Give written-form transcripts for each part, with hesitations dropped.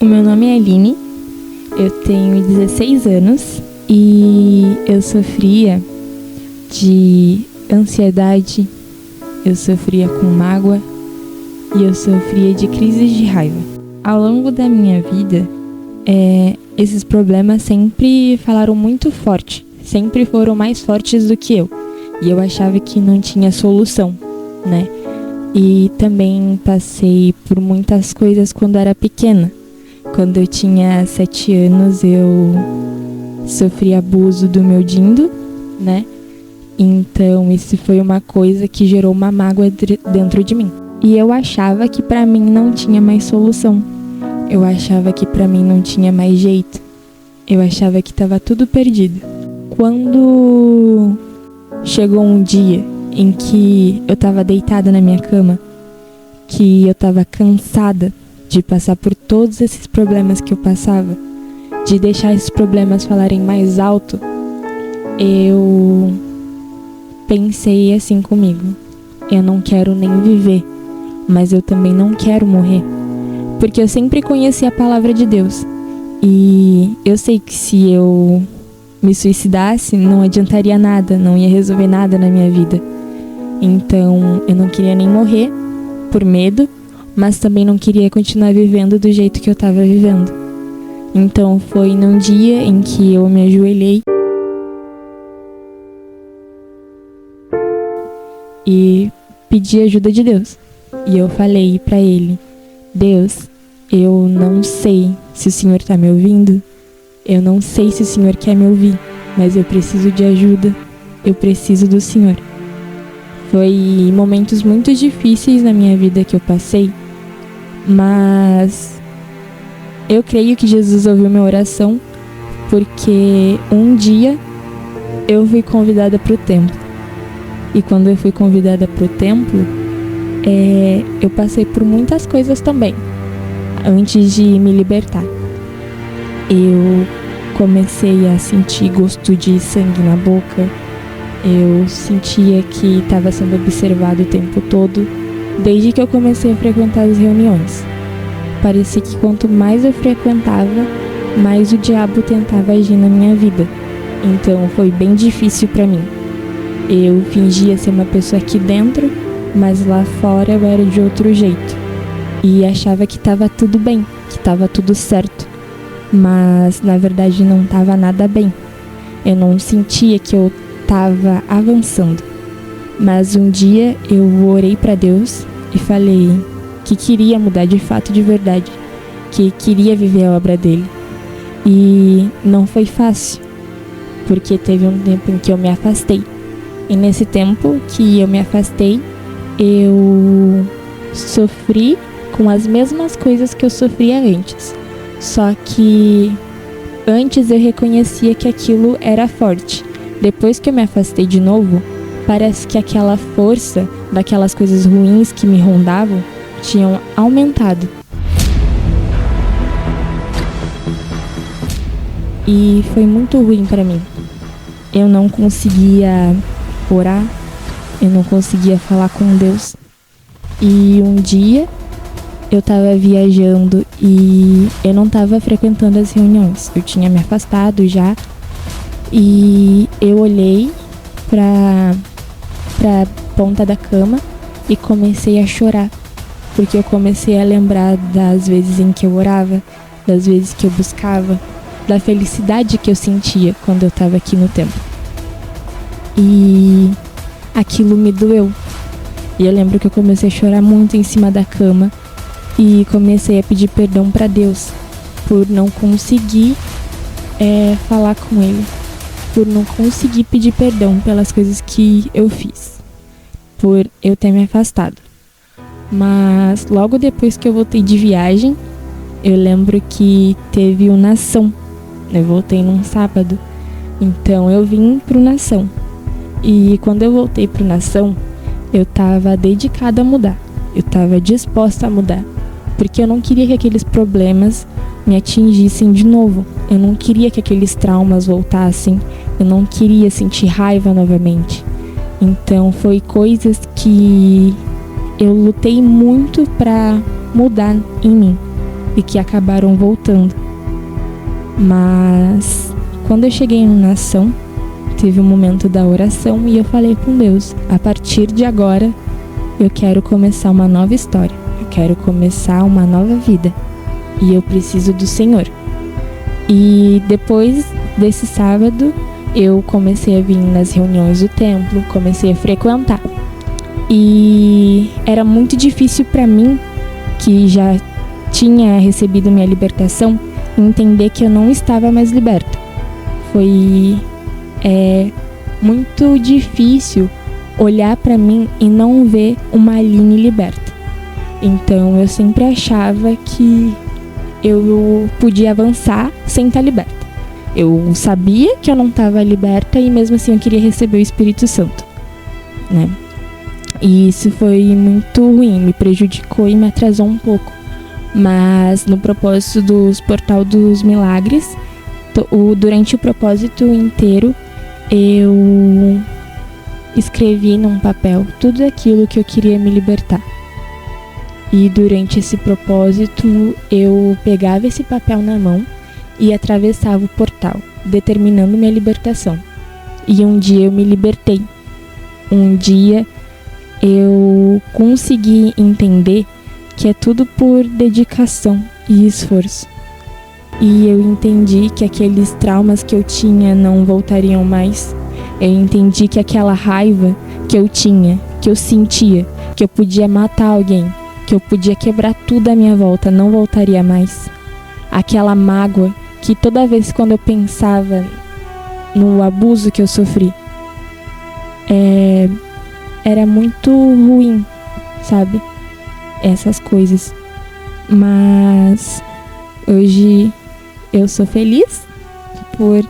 O meu nome é Aline, eu tenho 16 anos e eu sofria de ansiedade, eu sofria com mágoa e eu sofria de crises de raiva. Ao longo da minha vida, esses problemas sempre falaram muito forte, sempre foram mais fortes do que eu. E eu achava que não tinha solução, né? E também passei por muitas coisas quando era pequena. Quando eu tinha 7 anos, eu sofri abuso do meu dindo, né? Então, isso foi uma coisa que gerou uma mágoa dentro de mim. E eu achava que pra mim não tinha mais solução. Eu achava que pra mim não tinha mais jeito. Eu achava que tava tudo perdido. Quando chegou um dia em que eu tava deitada na minha cama, que eu tava cansada de passar por todos esses problemas que eu passava, de deixar esses problemas falarem mais alto, eu pensei assim comigo: eu não quero nem viver, mas eu também não quero morrer. Porque eu sempre conheci a palavra de Deus. E eu sei que se eu me suicidasse, não adiantaria nada, não ia resolver nada na minha vida. Então, eu não queria nem morrer por medo, mas também não queria continuar vivendo do jeito que eu estava vivendo. Então, foi num dia em que eu me ajoelhei e pedi ajuda de Deus. E eu falei pra Ele: Deus, eu não sei se o Senhor está me ouvindo, eu não sei se o Senhor quer me ouvir, mas eu preciso de ajuda, eu preciso do Senhor. Foi momentos muito difíceis na minha vida que eu passei, mas eu creio que Jesus ouviu minha oração, porque um dia eu fui convidada para o templo. E quando eu fui convidada para o templo, eu passei por muitas coisas também, antes de me libertar. Eu comecei a sentir gosto de sangue na boca, eu sentia que estava sendo observado o tempo todo, desde que eu comecei a frequentar as reuniões. Parecia que quanto mais eu frequentava, mais o diabo tentava agir na minha vida. Então foi bem difícil para mim. Eu fingia ser uma pessoa aqui dentro, mas lá fora eu era de outro jeito. E achava que estava tudo bem, que estava tudo certo. Mas na verdade não estava nada bem. Eu não sentia que eu estava avançando. Mas um dia eu orei para Deus e falei que queria mudar de fato, de verdade, que queria viver a obra dele. E não foi fácil, porque teve um tempo em que eu me afastei. E nesse tempo que eu me afastei, eu sofri com as mesmas coisas que eu sofria antes. Só que antes eu reconhecia que aquilo era forte. Depois que eu me afastei de novo, parece que aquela força daquelas coisas ruins que me rondavam tinham aumentado. E foi muito ruim para mim. Eu não conseguia orar, eu não conseguia falar com Deus. E um dia eu tava viajando e eu não tava frequentando as reuniões. Eu tinha me afastado já. E eu olhei pra ponta da cama e comecei a chorar. Porque eu comecei a lembrar das vezes em que eu orava, das vezes que eu buscava, da felicidade que eu sentia quando eu tava aqui no templo. E aquilo me doeu. E eu lembro que eu comecei a chorar muito em cima da cama e comecei a pedir perdão pra Deus por não conseguir falar com Ele, por não conseguir pedir perdão pelas coisas que eu fiz, por eu ter me afastado. Mas logo depois que eu voltei de viagem, eu lembro que teve o Nação. Eu voltei num sábado, então eu vim pro Nação. E quando eu voltei pro Nação, eu tava dedicada a mudar. Eu tava disposta a mudar. Porque eu não queria que aqueles problemas me atingissem de novo. Eu não queria que aqueles traumas voltassem. Eu não queria sentir raiva novamente. Então foi coisas que eu lutei muito pra mudar em mim. e que acabaram voltando. Mas quando eu cheguei em Nação, teve um momento da oração e eu falei com Deus: a partir de agora eu quero começar uma nova história, eu quero começar uma nova vida e eu preciso do Senhor. E depois desse sábado eu comecei a vir nas reuniões do templo, comecei a frequentar. E era muito difícil para mim, que já tinha recebido minha libertação, entender que eu não estava mais liberta. Foi muito difícil olhar para mim e não ver uma Aline liberta. Então eu sempre achava que eu podia avançar sem estar liberta. Eu sabia que eu não estava liberta e mesmo assim eu queria receber o Espírito Santo, né? E isso foi muito ruim, me prejudicou e me atrasou um pouco. Mas no propósito dos Portal dos Milagres, durante o propósito inteiro, eu escrevi num papel tudo aquilo que eu queria me libertar. E durante esse propósito, eu pegava esse papel na mão e atravessava o portal, determinando minha libertação. E um dia eu me libertei. Um dia eu consegui entender que é tudo por dedicação e esforço. E eu entendi que aqueles traumas que eu tinha não voltariam mais. Eu entendi que aquela raiva que eu tinha, que eu sentia, que eu podia matar alguém, que eu podia quebrar tudo à minha volta, não voltaria mais. Aquela mágoa que toda vez quando eu pensava no abuso que eu sofri, era muito ruim, sabe? Essas coisas. Mas hoje eu sou feliz por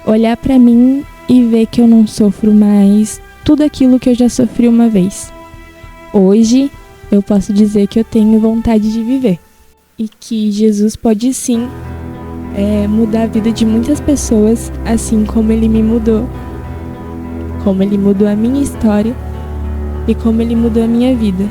olhar pra mim e ver que eu não sofro mais tudo aquilo que eu já sofri uma vez. Hoje eu posso dizer que eu tenho vontade de viver e que Jesus pode sim mudar a vida de muitas pessoas, assim como Ele me mudou, como Ele mudou a minha história e como Ele mudou a minha vida.